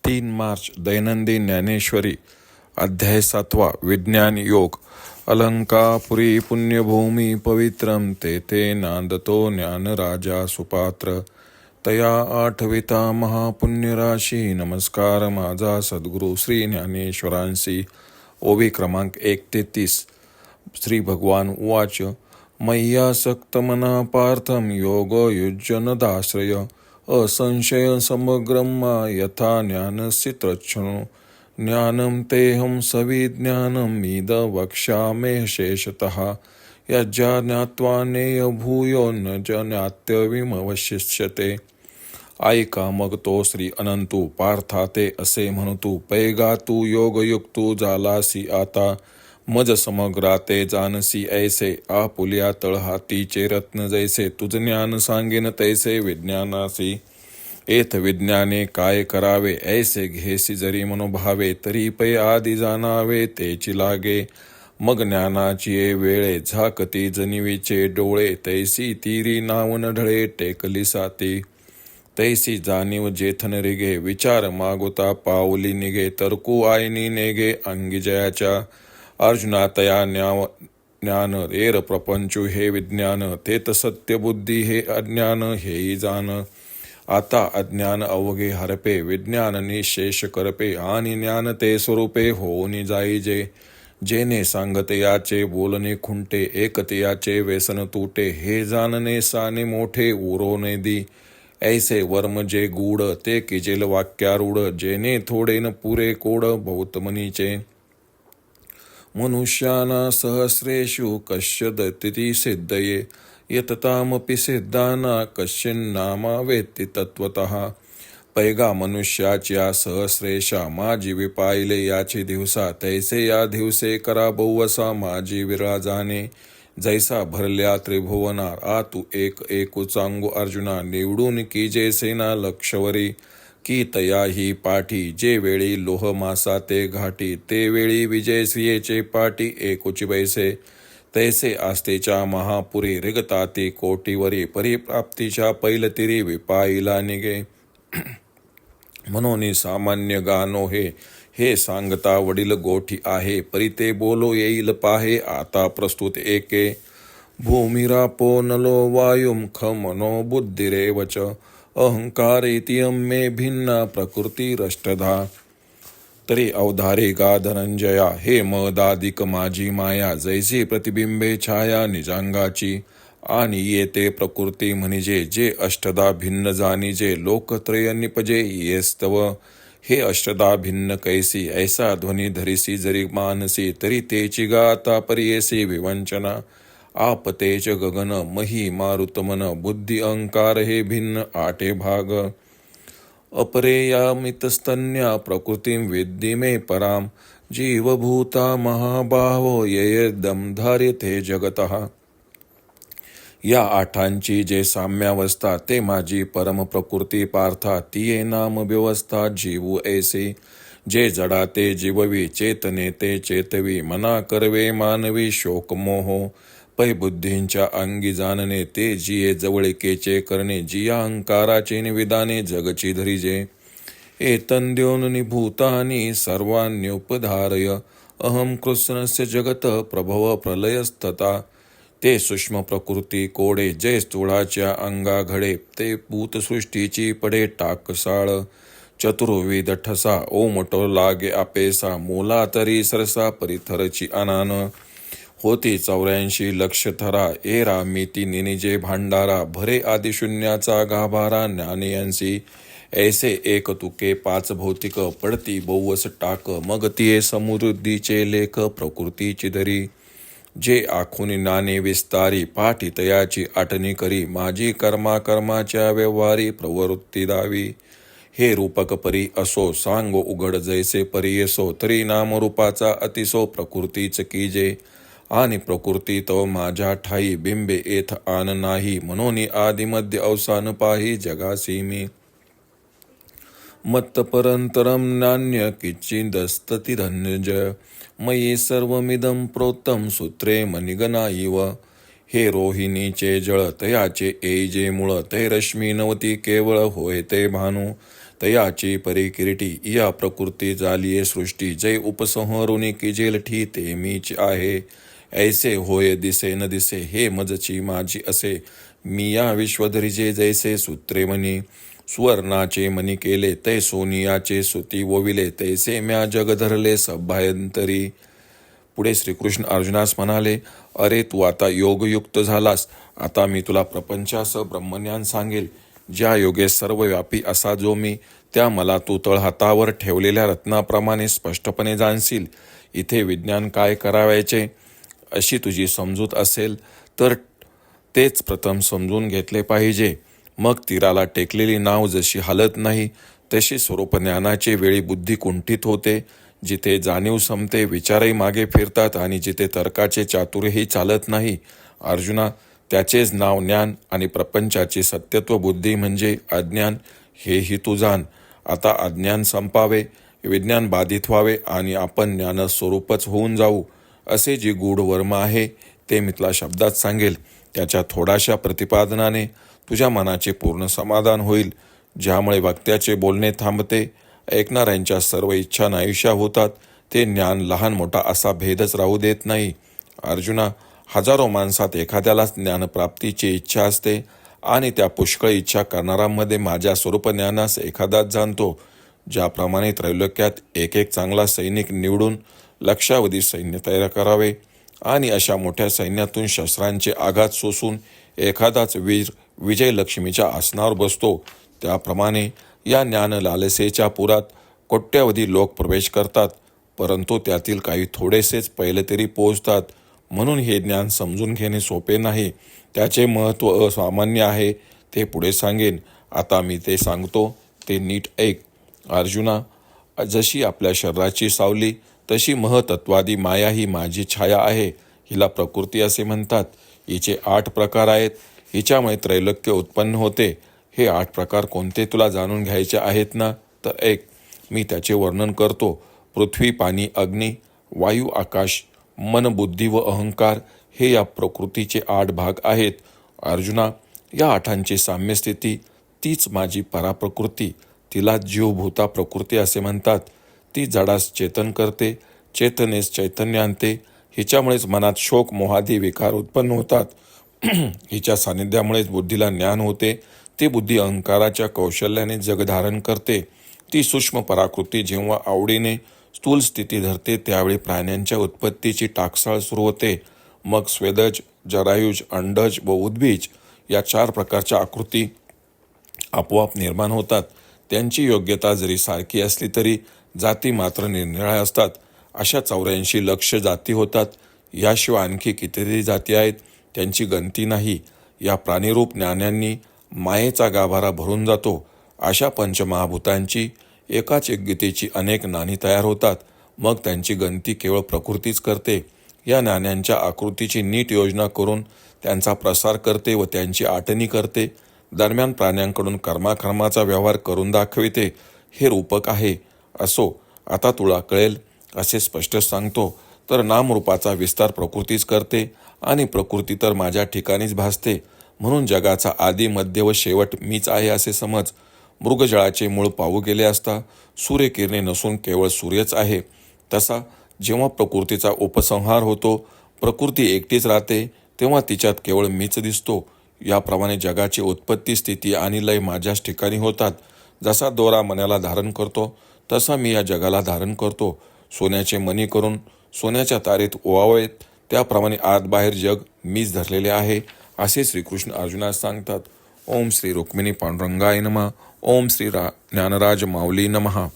3 मार्च दैनंदिन ज्ञानेश्वरी अध्याय 7 विज्ञान योग. अलंकापुरी पुण्यभूमी पवित्रम तेथे नांदतो ज्ञानराजा सुपात्र. तया आठविता महापुण्यराशी नमस्कार माझा सद्गुरू श्री ज्ञानेश्वरांसी. ओवी क्रमांक 1 ते 30. श्री भगवान उवाच. मय्यासक्तमना पार्थम योगयुज्यनदाश्रय असंशय समग्रमा यथा ज्ञानस्य तृच्छनो. ज्ञानं तेऽहं सविज्ञानमिद वक्ष्यामि शेषतः. यज्जा ज्ञात्वा नेय भूयो न ज्ञात्यविमवशिष्यते. ऐका मग तो श्री अनंतू पार्था ते असे म्हणतू. पैगा तू योगयुक्तू झालासी आता. मज समग्रा ते जानसी ऐसे. आपुल्या तळहातीचे रत्न जैसे. तुझ ज्ञान सांगेन तैसे विज्ञानासी. एथ विज्ञाने काय करावे ऐसे घेसी जरी मनोभावे. तरी पै आदी जाणावे तेची लागे. मग ज्ञानाची वेळे झाकती जनिवीचे डोळे. तैसी तीरी नाव न ढळे टेकली साती. तैसी जाणीव जेथन रिगे विचार मागोता पाऊली निघे. तर्कू आयनी नेगे अंगी जयाच्या. अर्जुना तया ज्ञान रेर प्रपंचू हे विज्ञान. तेत सत्य बुद्धी हे अज्ञान हेही जाण. आता अज्ञान अवघे हरपे विज्ञान निशेष करपे. आणि ज्ञान ते स्वरूपे होऊनी जाईजे. जेने सांगते याचे बोलणे खुंटे. एकते याचे व्यसन तुटे. हे जाणणे साने मोठे उरोने दी. ऐसे वर्म जे गूढ ते किजेल वाक्यारूढ. जेने थोडे न पुरे कोड बहुत मनीचे. मनुष्याना सहस्रेषु कश्चिदतिति सिद्धये. यततामपि सिद्धाना कश्चिन्नामा वेत्ति तत्वतः. पैगा मनुष्याच्या सहस्रेशा माझी विपाहिले याची दिवसा. तैसे या दिवसे करा बहुवसा माझी विराजाने. जैसा भरल्या त्रिभुवना आ तू एक एकू चांगू अर्जुना. निवडून की जे सेना लक्षवरी. की तया ही पाठी जे वेळी लोह मासा ते घाटी. ते वेळी विजयश्रियेचे पाठी एकुची बैसे. तैसे आस्तेच्या महापुरी रिगताती कोटीवरी. परिप्राप्तीच्या पैलतिरी विपाईला निगे. म्हणून सामान्य गानो हे सांगता वडील गोठी आहे. परी ते बोलो येईल पाहे आता प्रस्तुत एके. भूमिरापो नलो वायुम खमनो बुद्धिरेवच. अहंकार इतियम मे भिन्ना प्रकृतीरष्टधा. तरी अवधारे गा धनंजया हे मदादिक माझी माया. जैसी प्रतिबिंबे छाया निजांगाची. आणि येते प्रकृती म्हणजे जे अष्टधा भिन्न जाणीजे. लोकत्रय निपजे येस्तव. हे अष्टधा भिन्न कैसी ऐसा ध्वनी धरिसी जरी मानसी. तरी तेची गाता परियेसी विवंचना. आप तेज गगन मही मारुतमन. बुद्धी अहंकार हे भिन्न आठे भाग. अपरेयामितस्तन्या प्रकृतीं विद्धि मे पराम. जीवभूता महाबाहो येयदम धार्यते जगतः. या आठांची जे साम्यावस्था ते माझी परम प्रकृती पार्था. तिये नाम व्यवस्था जीवू ऐसे. जे जडा ते जीववी चेतने ते चेतवी. मना करवे मानवी शोक मोह. पै बुद्धींच्या अंगी जाणणे ते जिये जवळिकेचे करणे. जिया अहंकाराचे निविधाने जगची धरिजे. एतंद्योन भूतानि सर्वाण्युपधारय. अहम कृष्णस्य जगत प्रभव प्रलयस्तता. ते सूक्ष्म प्रकृती कोडे जय स्थूळाच्या अंगा घडे. ते भूतसृष्टीची पडे टाकसाळ. चतुर्विध ठसा ओमटो लागे आपेसा. मूला तरी सरसा परिथरची अनान. होती 84 लक्ष थरा. एरा मिती निनिजे भांडारा. भरे आदिशून्याचा गाभारा ज्ञानियांसी. ऐसे एक तुके 5 भौतिक पडती बहुवस टाक. मग तिये समृद्धीचे लेख प्रकृतीची धरी. जे आखून नाने विस्तारी पाठी तयाची आटणी करी. माझी कर्माच्या व्यवहारी प्रवृत्ती दावी. हे रूपक परी असो सांगो उघड जैसे परियसो. तरी नामरूपाचा अतिसो प्रकृतीच कीजे. आणि प्रकृती तो माझ्या ठाई बिंबे येथ आन नाही. म्हणून आदिमध्य अवसान पाही जगासी मी. मत्तपरंतरम नान्य किंचिदस्तति धनंजय. मयी सर्वमिदं प्रोक्तं सूत्रे मणिगणा इव. हे रोहिणीचे जळ तयाचे एजे मूळ. ते रश्मी नवती केवळ होय ते भानू. तयाची परी किरीटी या प्रकृती झालीये सृष्टी जय उपसंहरुनी किजेल ठी ते मीच आहे ऐसे होय दिसे न दिसे हे मजची माझी असे मी या विश्वधरीजे जैसे सूत्रे म्हणी सुवर्णाचे मनी केले तै सोनियाचे सुती वविले तैसे म्या जग धरले सभायंतरी. पुढे श्रीकृष्ण अर्जुनास म्हणाले, अरे तू आता योगयुक्त झालास. आता मी तुला प्रपंचासह ब्रह्मज्ञान सांगेल. ज्या योगे सर्वव्यापी असा जो मी, त्या मला तू तळहातावर ठेवलेल्या रत्नाप्रमाणे स्पष्टपणे जाणशील. इथे विज्ञान काय करावायचे अशी तुझी समजूत असेल तर तेच प्रथम समजून घेतले पाहिजे. मग तीराला टेकलेली नाव जशी हलत नाही तशी स्वरूपज्ञानाचे वेळी बुद्धी कुंठित होते. जिथे जाणीव संपते विचारही मागे फिरतात आणि जिथे तर्काचे चातुर्यही चालत नाही. अर्जुना, त्याचेच नाव ज्ञान आणि प्रपंचाची सत्यत्व बुद्धी म्हणजे अज्ञान हेही तू जाण. आता अज्ञान संपावे, विज्ञान बाधित व्हावे आणि आपण ज्ञानस्वरूपच होऊन जाऊ असे जे गूढ वर्म आहे ते मी तुला शब्दात सांगेल. त्याच्या थोड्याशा प्रतिपादनाने तुझ्या मनाचे पूर्ण समाधान होईल, ज्यामुळे वक्त्याचे बोलणे थांबते, ऐकणाऱ्यांच्या सर्व इच्छा नाहीशा होतात. ते ज्ञान लहान मोठा असा भेदच राहू देत नाही. अर्जुना, हजारो माणसात एखाद्यालाच ज्ञानप्राप्तीची इच्छा असते आणि त्या पुष्कळ इच्छा करणाऱ्यांमध्ये माझ्या स्वरूप ज्ञानास एखादाच जाणतो. ज्याप्रमाणे त्रैलोक्यात एक एक चांगला सैनिक निवडून लक्षावधी सैन्य तयार करावे आणि अशा मोठ्या सैन्यातून शस्त्रांचे आघात सोसून एखादाच वीर विजयलक्ष्मीच्या आसनावर बसतो, त्याप्रमाणे या ज्ञान लालसेच्या पुरात कोट्यावधी लोक प्रवेश करतात, परंतु त्यातील काही थोडेसेच पहिले तरी पोहोचतात. म्हणून हे ज्ञान समजून घेणे सोपे नाही. त्याचे महत्त्व असामान्य आहे, ते पुढे सांगेन. आता मी ते सांगतो ते नीट ऐक. अर्जुना, जशी आपल्या शरीराची सावली तशी महतत्वादी माया ही माझी छाया आहे. हिला प्रकृती असे म्हणतात. हिचे 8 प्रकार आहेत. हिच्यामुळे त्रैलोक्य उत्पन्न होते. हे 8 प्रकार कोणते तुला जाणून घ्यायचे आहेत ना? तर ऐक, मी त्याचे वर्णन करतो. पृथ्वी, पाणी, अग्नी, वायू, आकाश, मन, बुद्धी व अहंकार हे या प्रकृतीचे 8 भाग आहेत. अर्जुना, या 8ची साम्यस्थिती तीच माझी पराप्रकृती. तिला जीवभूता प्रकृती असे म्हणतात. ती जडास चेतन करते, चेतनेस चैतन्य आणते. हिच्यामुळेच मनात शोक मोहादी विकार उत्पन्न होतात. हिच्या सानिध्यामुळेच बुद्धीला ज्ञान होते. ती बुद्धी अहंकाराच्या कौशल्याने जग धारण करते. ती सूक्ष्म पराकृती जेव्हा आवडीने स्थूल स्थिती धरते त्यावेळी प्राण्यांच्या उत्पत्तीची टाकसाळ सुरू होते. मग स्वेदज, जरायुज, अंडज व उद्बीज या 4 प्रकारच्या आकृती आपोआप निर्माण होतात. त्यांची योग्यता जरी सारखी असली तरी जाती मात्र निरनिराळ्या असतात. अशा 84 लक्ष जाती होतात. याशिवाय आणखी कितीतरी जाती आहेत, त्यांची गणती नाही. या प्राणीरूप ज्ञानांनी मायेचा गाभारा भरून जातो. अशा पंचमहाभूतांची एकाच योग्यतेची अनेक नाणी तयार होतात. मग त्यांची गणती केवळ प्रकृतीच करते. या नाण्यांच्या आकृतीची नीट योजना करून त्यांचा प्रसार करते व त्यांची आटणी करते. दरम्यान प्राण्यांकडून कर्माकर्माचा व्यवहार करून दाखविते. हे रूपक आहे. असो, आता तुला कळेल असे स्पष्ट सांगतो. तर नामरूपाचा विस्तार प्रकृतीच करते आणि प्रकृती तर माझ्या ठिकाणीच भासते. म्हणून जगाचा आदी, मध्य व शेवट मीच आहे असे समज. मृगजळाचे मूळ पाहू गेले असता सूर्यकिरणे नसून केवळ सूर्यच आहे. तसा जेव्हा प्रकृतीचा उपसंहार होतो, प्रकृती एकटीच राहते, तेव्हा तिच्यात केवळ मीच दिसतो. याप्रमाणे जगाची उत्पत्ती, स्थिती आणि लय माझ्याच ठिकाणी होतात. जसा दोरा मण्याला धारण करतो तसा मी या जगाला धारण करतो. सोन्याचे मणी करून सोन्याच्या तारेत ओवावेत त्याप्रमाणे आत बाहेर जग मीच धरलेले आहे असे श्रीकृष्ण अर्जुनास सांगतात. ओम श्री रुक्मिणी पांडुरंगाय नमः. ओम श्री ज्ञानराज माऊली नमः.